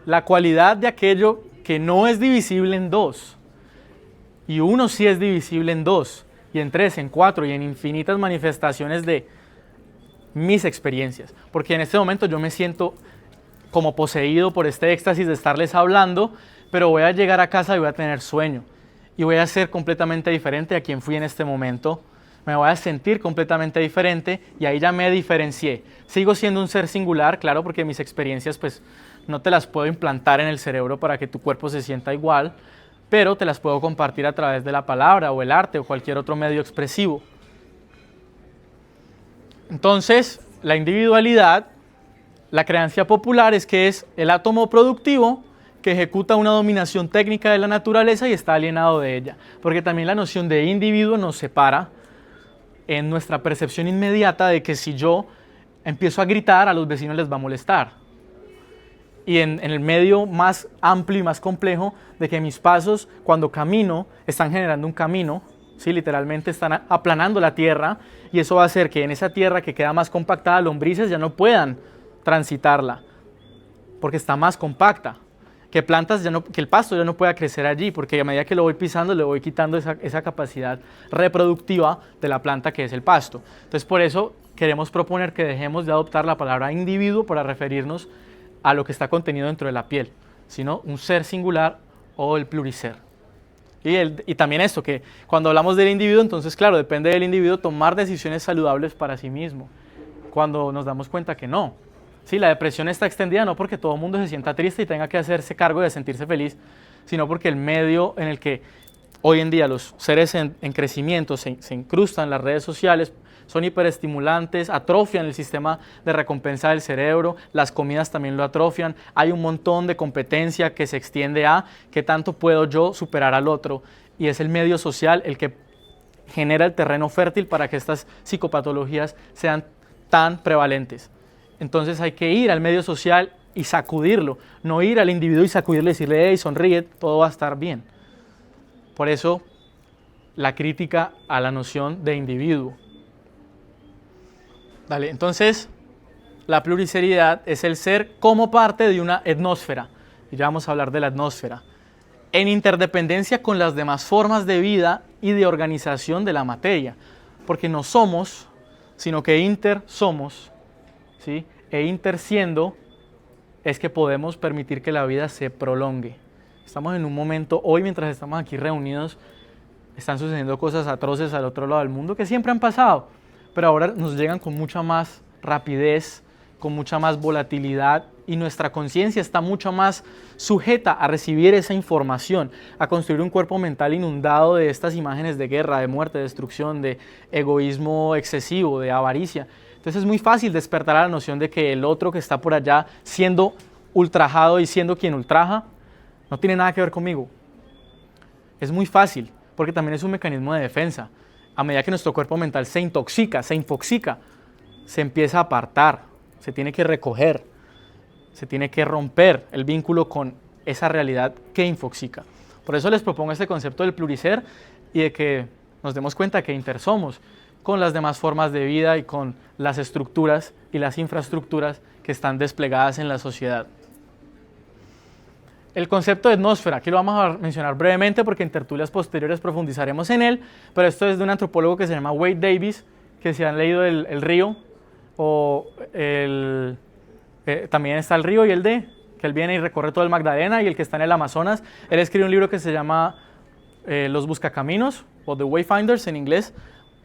la cualidad de aquello que no es divisible en dos. Y uno sí es divisible en dos, y en tres, en cuatro, y en infinitas manifestaciones de mis experiencias. Porque en este momento yo me siento como poseído por este éxtasis de estarles hablando, pero voy a llegar a casa y voy a tener sueño. Y voy a ser completamente diferente a quien fui en este momento. Me voy a sentir completamente diferente y ahí ya me diferencié. Sigo siendo un ser singular, claro, porque mis experiencias pues no te las puedo implantar en el cerebro para que tu cuerpo se sienta igual, pero te las puedo compartir a través de la palabra o el arte o cualquier otro medio expresivo. Entonces, la individualidad, la creencia popular es que es el átomo productivo que ejecuta una dominación técnica de la naturaleza y está alienado de ella. Porque también la noción de individuo nos separa en nuestra percepción inmediata de que si yo empiezo a gritar, a los vecinos les va a molestar. Y en el medio más amplio y más complejo de que mis pasos, cuando camino, están generando un camino, ¿sí? Literalmente están aplanando la tierra, y eso va a hacer que en esa tierra que queda más compactada, lombrices ya no puedan transitarla, porque está más compacta. Que plantas que el pasto ya no pueda crecer allí, porque a medida que lo voy pisando le voy quitando esa capacidad reproductiva de la planta que es el pasto. Entonces por eso queremos proponer que dejemos de adoptar la palabra individuo para referirnos a lo que está contenido dentro de la piel, sino un ser singular o el pluriser. Y también esto, que cuando hablamos del individuo, entonces claro, depende del individuo tomar decisiones saludables para sí mismo, cuando nos damos cuenta que no. Sí, la depresión está extendida no porque todo el mundo se sienta triste y tenga que hacerse cargo de sentirse feliz, sino porque el medio en el que hoy en día los seres en crecimiento se incrustan en las redes sociales son hiperestimulantes, atrofian el sistema de recompensa del cerebro, las comidas también lo atrofian, hay un montón de competencia que se extiende a qué tanto puedo yo superar al otro, y es el medio social el que genera el terreno fértil para que estas psicopatologías sean tan prevalentes. Entonces hay que ir al medio social y sacudirlo, no ir al individuo y sacudirle y decirle, hey, sonríe, todo va a estar bien. Por eso, la crítica a la noción de individuo. Dale, entonces, la pluriceridad es el ser como parte de una etnósfera. Y ya vamos a hablar de la etnósfera. En interdependencia con las demás formas de vida y de organización de la materia. Porque no somos, sino que inter somos, ¿sí? E inter siendo es que podemos permitir que la vida se prolongue. Estamos en un momento, hoy mientras estamos aquí reunidos, están sucediendo cosas atroces al otro lado del mundo que siempre han pasado, pero ahora nos llegan con mucha más rapidez, con mucha más volatilidad y nuestra conciencia está mucho más sujeta a recibir esa información, a construir un cuerpo mental inundado de estas imágenes de guerra, de muerte, de destrucción, de egoísmo excesivo, de avaricia. Entonces es muy fácil despertar a la noción de que el otro que está por allá siendo ultrajado y siendo quien ultraja, no tiene nada que ver conmigo. Es muy fácil, porque también es un mecanismo de defensa. A medida que nuestro cuerpo mental se intoxica, se infoxica, se empieza a apartar, se tiene que recoger, se tiene que romper el vínculo con esa realidad que infoxica. Por eso les propongo este concepto del pluriser y de que nos demos cuenta que intersomos con las demás formas de vida y con las estructuras y las infraestructuras que están desplegadas en la sociedad. El concepto de etnósfera, aquí lo vamos a mencionar brevemente porque en tertulias posteriores profundizaremos en él, pero esto es de un antropólogo que se llama Wade Davis, que si han leído el río, o también está el río y el de, que él viene y recorre todo el Magdalena y el que está en el Amazonas. Él escribe un libro que se llama Los Buscacaminos, o The Wayfinders en inglés,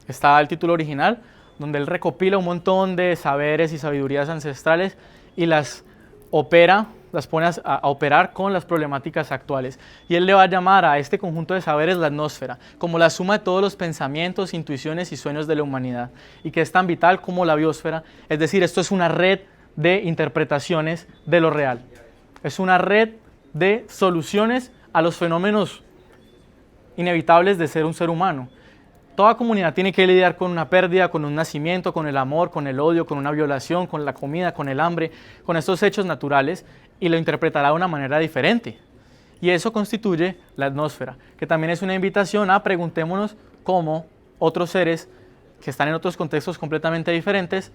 está el título original, donde él recopila un montón de saberes y sabidurías ancestrales y las opera, las pone a operar con las problemáticas actuales. Y él le va a llamar a este conjunto de saberes la etnósfera, como la suma de todos los pensamientos, intuiciones y sueños de la humanidad, y que es tan vital como la biosfera, es decir, esto es una red de interpretaciones de lo real. Es una red de soluciones a los fenómenos inevitables de ser un ser humano. Toda comunidad tiene que lidiar con una pérdida, con un nacimiento, con el amor, con el odio, con una violación, con la comida, con el hambre, con estos hechos naturales, y lo interpretará de una manera diferente. Y eso constituye la etnósfera, que también es una invitación a preguntémonos cómo otros seres que están en otros contextos completamente diferentes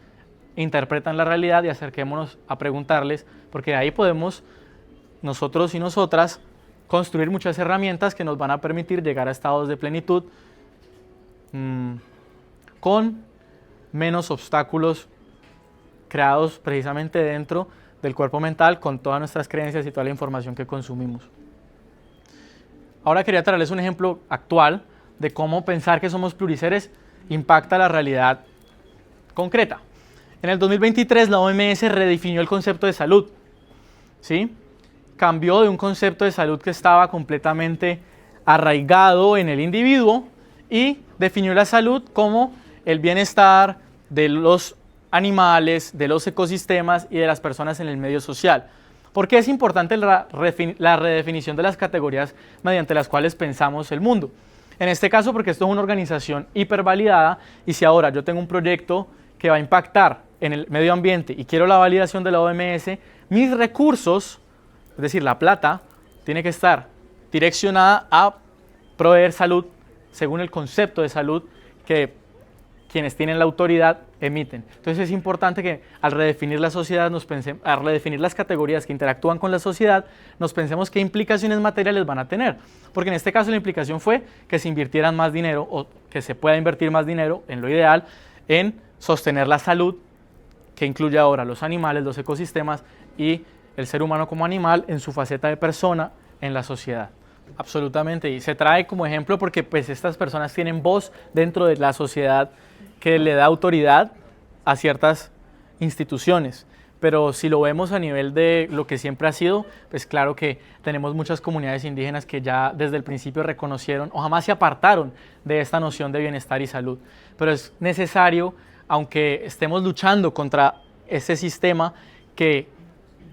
interpretan la realidad y acerquémonos a preguntarles, porque de ahí podemos nosotros y nosotras construir muchas herramientas que nos van a permitir llegar a estados de plenitud con menos obstáculos creados precisamente dentro del cuerpo mental con todas nuestras creencias y toda la información que consumimos. Ahora quería traerles un ejemplo actual de cómo pensar que somos pluriseres impacta la realidad concreta. En el 2023 la OMS redefinió el concepto de salud, ¿sí? Cambió de un concepto de salud que estaba completamente arraigado en el individuo y definió la salud como el bienestar de los animales, de los ecosistemas y de las personas en el medio social. ¿Por qué es importante la redefinición de las categorías mediante las cuales pensamos el mundo? En este caso porque esto es una organización hipervalidada y si ahora yo tengo un proyecto que va a impactar en el medio ambiente y quiero la validación de la OMS, mis recursos, es decir, la plata, tiene que estar direccionada a proveer salud según el concepto de salud que quienes tienen la autoridad emiten. Entonces es importante que al redefinir la sociedad, al redefinir las categorías que interactúan con la sociedad, nos pensemos qué implicaciones materiales van a tener. Porque en este caso la implicación fue que se invirtieran más dinero o que se pueda invertir más dinero, en lo ideal, en sostener la salud, que incluye ahora los animales, los ecosistemas y el ser humano como animal en su faceta de persona en la sociedad. Absolutamente, y se trae como ejemplo porque pues estas personas tienen voz dentro de la sociedad que le da autoridad a ciertas instituciones, pero si lo vemos a nivel de lo que siempre ha sido, pues claro que tenemos muchas comunidades indígenas que ya desde el principio reconocieron o jamás se apartaron de esta noción de bienestar y salud, pero es necesario, aunque estemos luchando contra ese sistema, que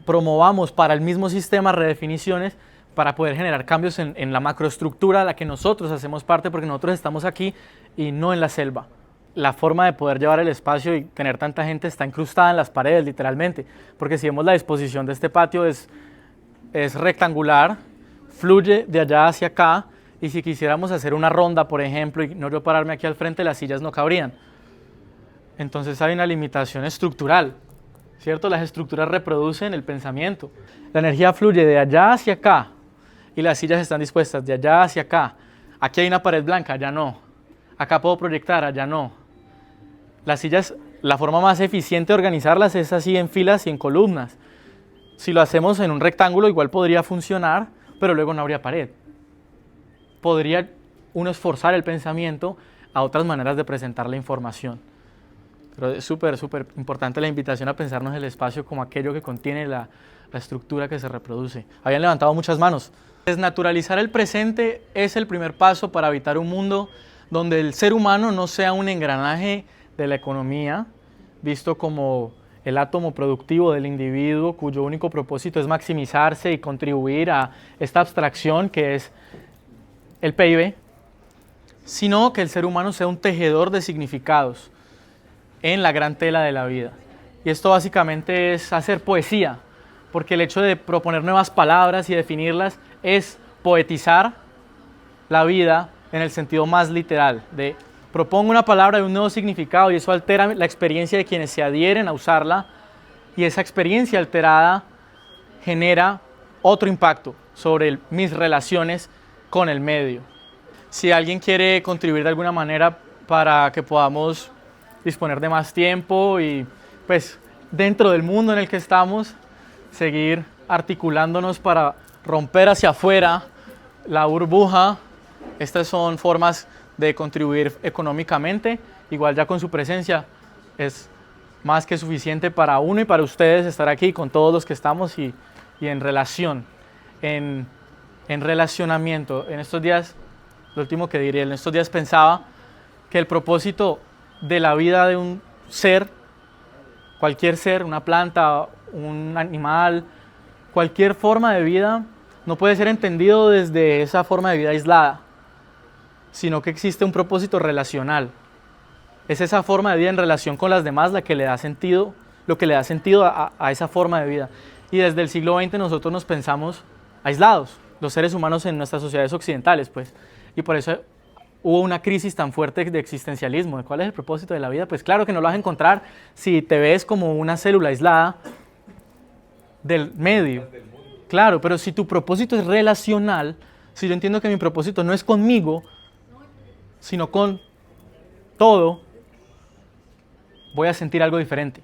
promovamos para el mismo sistema redefiniciones para poder generar cambios en la macroestructura a la que nosotros hacemos parte, porque nosotros estamos aquí y no en la selva. La forma de poder llevar el espacio y tener tanta gente está incrustada en las paredes, literalmente, porque si vemos la disposición de este patio es rectangular, fluye de allá hacia acá Y si quisiéramos hacer una ronda, por ejemplo, y no yo pararme aquí al frente, las sillas no cabrían. Entonces hay una limitación estructural, ¿cierto? Las estructuras reproducen el pensamiento. La energía fluye de allá hacia acá y las sillas están dispuestas de allá hacia acá. Aquí hay una pared blanca, allá no. Acá puedo proyectar, allá no. Las sillas, la forma más eficiente de organizarlas es así en filas y en columnas. Si lo hacemos en un rectángulo igual podría funcionar, pero luego no habría pared. Podría uno esforzar el pensamiento a otras maneras de presentar la información. Pero es súper importante la invitación a pensarnos el espacio como aquello que contiene la estructura que se reproduce. Habían levantado muchas manos. Desnaturalizar el presente es el primer paso para evitar un mundo donde el ser humano no sea un engranaje de la economía, visto como el átomo productivo del individuo cuyo único propósito es maximizarse y contribuir a esta abstracción que es el PIB, sino que el ser humano sea un tejedor de significados en la gran tela de la vida. Y esto básicamente es hacer poesía, porque el hecho de proponer nuevas palabras y definirlas es poetizar la vida en el sentido más literal, de propongo una palabra de un nuevo significado y eso altera la experiencia de quienes se adhieren a usarla y esa experiencia alterada genera otro impacto sobre mis relaciones con el medio. Si alguien quiere contribuir de alguna manera para que podamos disponer de más tiempo y pues dentro del mundo en el que estamos seguir articulándonos para romper hacia afuera la burbuja, estas son formas de contribuir económicamente. Igual ya con su presencia es más que suficiente para uno y para ustedes estar aquí con todos los que estamos y en relación, en relacionamiento. En estos días, lo último que diré, en estos días pensaba que el propósito de la vida de un ser, cualquier ser, una planta, un animal, cualquier forma de vida, no puede ser entendido desde esa forma de vida aislada, sino que existe un propósito relacional. Es esa forma de vida en relación con las demás la que le da sentido, lo que le da sentido a esa forma de vida. Y desde el siglo XX nosotros nos pensamos aislados, los seres humanos en nuestras sociedades occidentales, pues. Y por eso hubo una crisis tan fuerte de existencialismo. ¿De cuál es el propósito de la vida? Pues claro que no lo vas a encontrar si te ves como una célula aislada del medio. Claro, pero si tu propósito es relacional, si yo entiendo que mi propósito no es conmigo, sino con todo, voy a sentir algo diferente.